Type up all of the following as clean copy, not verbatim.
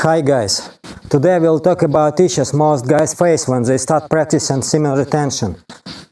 Hi guys, today we'll talk about issues most guys face when they start practicing semen retention,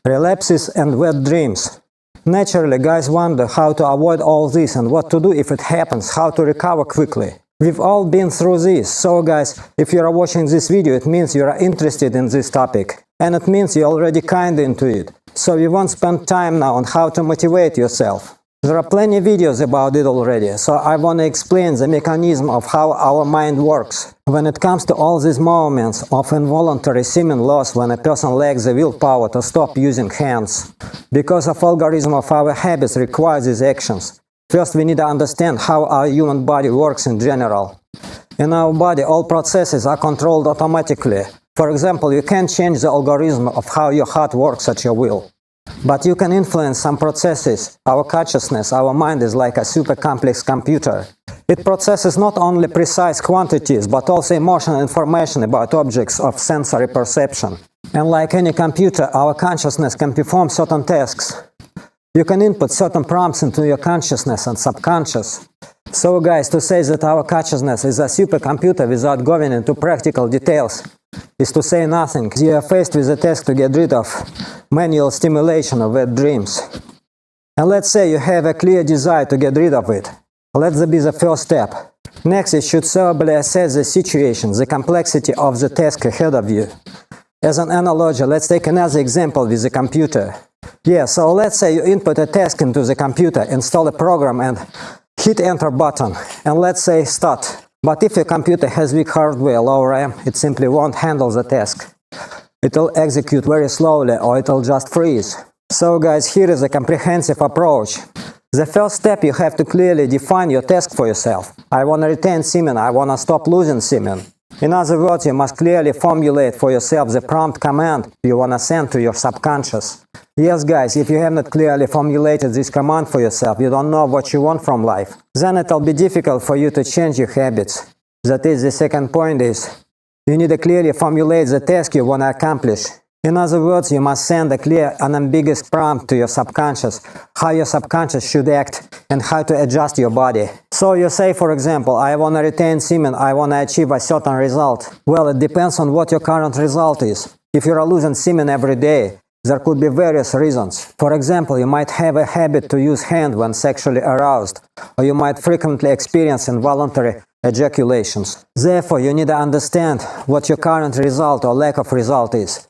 relapses and wet dreams. Naturally, guys wonder how to avoid all this and what to do if it happens, how to recover quickly. We've all been through this, so guys, if you are watching this video, it means you are interested in this topic, and it means you're already kinda into it. So we won't spend time now on how to motivate yourself. There are plenty of videos about it already, so I want to explain the mechanism of how our mind works. When it comes to all these moments of involuntary semen loss when a person lacks the willpower to stop using hands, because of algorithm of our habits requires these actions. First, we need to understand how our human body works in general. In our body, all processes are controlled automatically. For example, you can't change the algorithm of how your heart works at your will. But you can influence some processes. Our consciousness, our mind is like a super complex computer. It processes not only precise quantities, but also emotional information about objects of sensory perception. And like any computer, our consciousness can perform certain tasks. You can input certain prompts into your consciousness and subconscious. So guys, to say that our consciousness is a supercomputer without going into practical details is to say nothing. You are faced with a task to get rid of manual stimulation of wet dreams. And let's say you have a clear desire to get rid of it. Let that be the first step. Next, you should soberly assess the situation, the complexity of the task ahead of you. As an analogy, let's take another example with the computer. Yeah, so let's say you input a task into the computer, install a program and hit enter button, and let's say start. But if your computer has weak hardware, low RAM, it simply won't handle the task. It will execute very slowly or it will just freeze. So guys, here is a comprehensive approach. The first step, you have to clearly define your task for yourself. I want to retain semen, I want to stop losing semen. In other words, you must clearly formulate for yourself the prompt command you want to send to your subconscious. Yes guys, if you have not clearly formulated this command for yourself, you don't know what you want from life, then it will be difficult for you to change your habits. That is, the second point is, you need to clearly formulate the task you want to accomplish. In other words, you must send a clear, unambiguous prompt to your subconscious, how your subconscious should act and how to adjust your body. So you say, for example, I want to retain semen, I want to achieve a certain result. Well, it depends on what your current result is. If you are losing semen every day, there could be various reasons. For example, you might have a habit to use hand when sexually aroused, or you might frequently experience involuntary ejaculations. Therefore, you need to understand what your current result or lack of result is.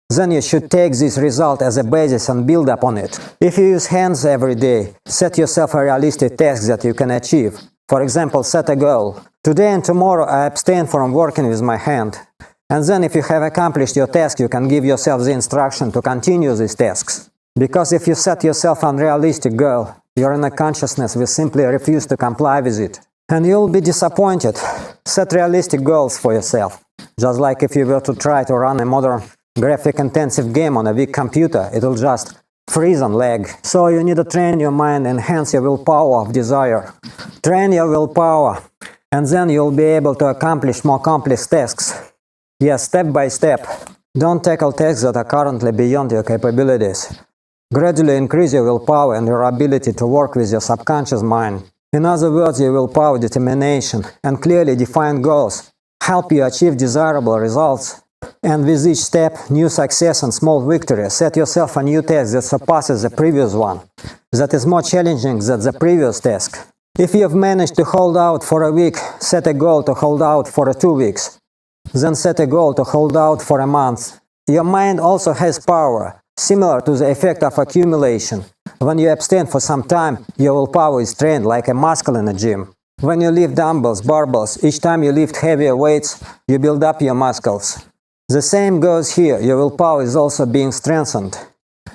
Then you should take this result as a basis and build upon it. If you use hands every day, set yourself a realistic task that you can achieve. For example, set a goal. Today and tomorrow I abstain from working with my hand. And then if you have accomplished your task, you can give yourself the instruction to continue these tasks. Because if you set yourself an unrealistic goal, your inner consciousness will simply refuse to comply with it. And you'll be disappointed. Set realistic goals for yourself. Just like if you were to try to run a modern graphic-intensive game on a weak computer, it will just freeze and lag. So you need to train your mind, enhance your willpower of desire. Train your willpower, and then you'll be able to accomplish more complex tasks. Yes, step by step. Don't tackle tasks that are currently beyond your capabilities. Gradually increase your willpower and your ability to work with your subconscious mind. In other words, your willpower, determination, and clearly defined goals help you achieve desirable results. And with each step, new success and small victory, set yourself a new task that surpasses the previous one, that is more challenging than the previous task. If you have managed to hold out for a week, set a goal to hold out for 2 weeks. Then set a goal to hold out for a month. Your mind also has power, similar to the effect of accumulation. When you abstain for some time, your willpower is trained like a muscle in a gym. When you lift dumbbells, barbells, each time you lift heavier weights, you build up your muscles. The same goes here, your willpower is also being strengthened.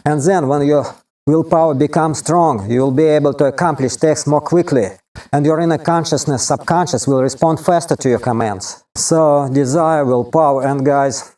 And then when your willpower becomes strong, you will be able to accomplish tasks more quickly, and your inner consciousness, subconscious, will respond faster to your commands. So, desire, willpower, and guys,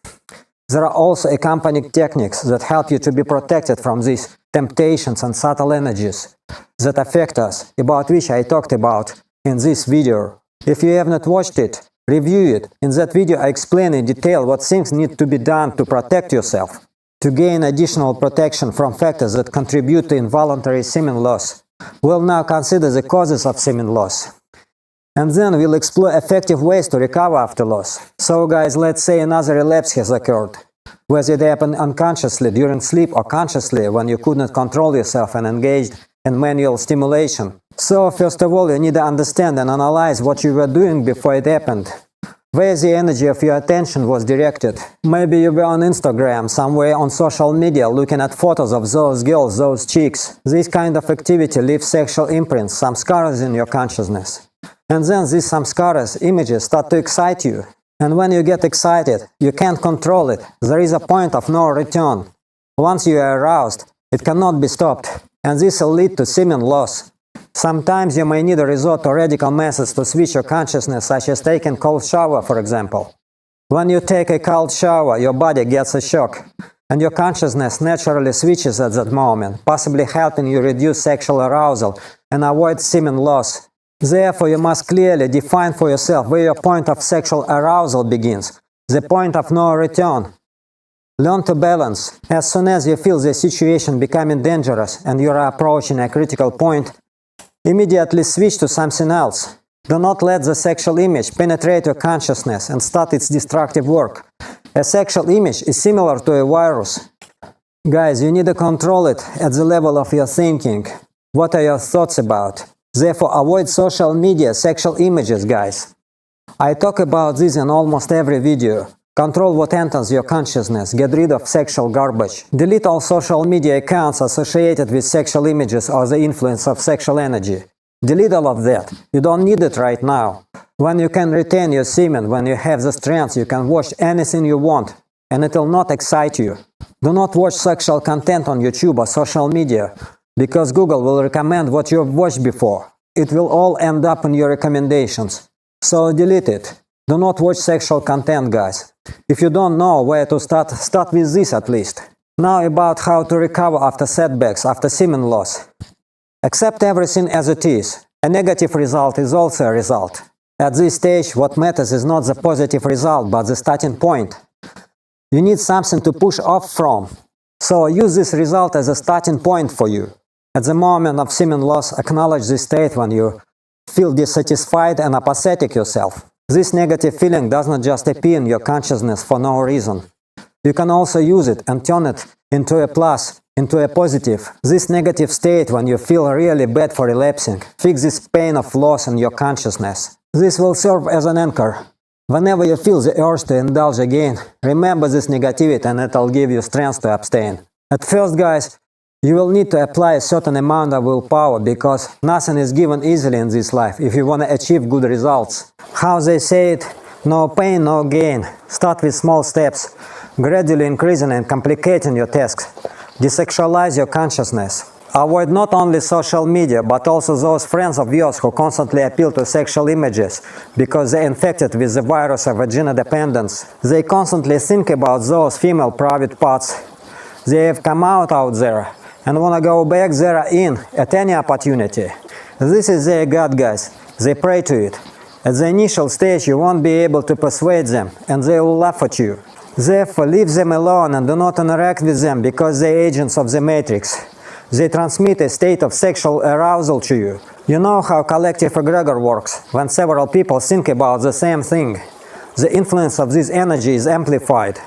there are also accompanying techniques that help you to be protected from these temptations and subtle energies that affect us, about which I talked about in this video. If you have not watched it, review it. In that video I explain in detail what things need to be done to protect yourself, to gain additional protection from factors that contribute to involuntary semen loss. We'll now consider the causes of semen loss. And then we'll explore effective ways to recover after loss. So guys, let's say another relapse has occurred. Whether it happened unconsciously during sleep or consciously when you could not control yourself and engaged in manual stimulation. So first of all, you need to understand and analyze what you were doing before it happened. Where the energy of your attention was directed. Maybe you were on Instagram, somewhere on social media, looking at photos of those girls, those chicks. This kind of activity leaves sexual imprints, some scars in your consciousness. And then these some scars, images, start to excite you. And when you get excited, you can't control it. There is a point of no return. Once you are aroused, it cannot be stopped. And this will lead to semen loss. Sometimes you may need to resort to radical methods to switch your consciousness, such as taking a cold shower, for example. When you take a cold shower, your body gets a shock, and your consciousness naturally switches at that moment, possibly helping you reduce sexual arousal and avoid semen loss. Therefore, you must clearly define for yourself where your point of sexual arousal begins, the point of no return. Learn to balance. As soon as you feel the situation becoming dangerous and you are approaching a critical point, immediately switch to something else. Do not let the sexual image penetrate your consciousness and start its destructive work. A sexual image is similar to a virus. Guys, you need to control it at the level of your thinking. What are your thoughts about? Therefore, avoid social media sexual images, guys. I talk about this in almost every video. Control what enters your consciousness. Get rid of sexual garbage. Delete all social media accounts associated with sexual images or the influence of sexual energy. Delete all of that. You don't need it right now. When you can retain your semen, when you have the strength, you can watch anything you want, and it will not excite you. Do not watch sexual content on YouTube or social media, because Google will recommend what you have watched before. It will all end up in your recommendations. So delete it. Do not watch sexual content, guys. If you don't know where to start with this at least. Now about how to recover after setbacks, after semen loss. Accept everything as it is. A negative result is also a result. At this stage, what matters is not the positive result, but the starting point. You need something to push off from. So use this result as a starting point for you. At the moment of semen loss, acknowledge this state when you feel dissatisfied and apathetic yourself. This negative feeling does not just appear in your consciousness for no reason. You can also use it and turn it into a plus, into a positive. This negative state when you feel really bad for relapsing. Fix this pain of loss in your consciousness. This will serve as an anchor. Whenever you feel the urge to indulge again, remember this negativity and it will give you strength to abstain. At first, guys, you will need to apply a certain amount of willpower because nothing is given easily in this life if you want to achieve good results. How they say it, no pain, no gain. Start with small steps, gradually increasing and complicating your tasks. Desexualize your consciousness. Avoid not only social media, but also those friends of yours who constantly appeal to sexual images because they're infected with the virus of vagina dependence. They constantly think about those female private parts. They have come out there and want to go back there in at any opportunity. This is their God, guys. They pray to it. At the initial stage, you won't be able to persuade them, and they will laugh at you. Therefore, leave them alone and do not interact with them because they're agents of the Matrix. They transmit a state of sexual arousal to you. You know how collective egregor works. When several people think about the same thing, the influence of this energy is amplified.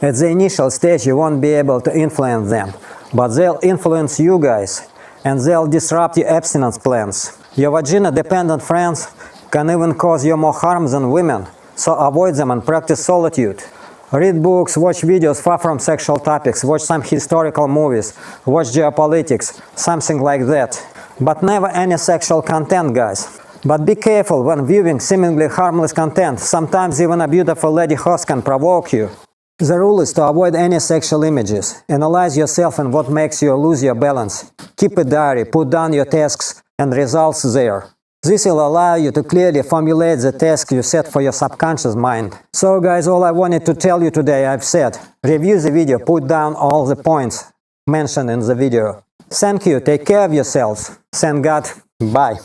At the initial stage, you won't be able to influence them, but they'll influence you guys, and they'll disrupt your abstinence plans. Your vagina-dependent friends can even cause you more harm than women, so avoid them and practice solitude. Read books, watch videos far from sexual topics, watch some historical movies, watch geopolitics, something like that. But never any sexual content, guys. But be careful when viewing seemingly harmless content. Sometimes even a beautiful lady host can provoke you. The rule is to avoid any sexual images. Analyze yourself and what makes you lose your balance. Keep a diary, put down your tasks and results there. This will allow you to clearly formulate the task you set for your subconscious mind. So guys, all I wanted to tell you today I've said. Review the video, put down all the points mentioned in the video. Thank you, take care of yourselves. Thank God, bye.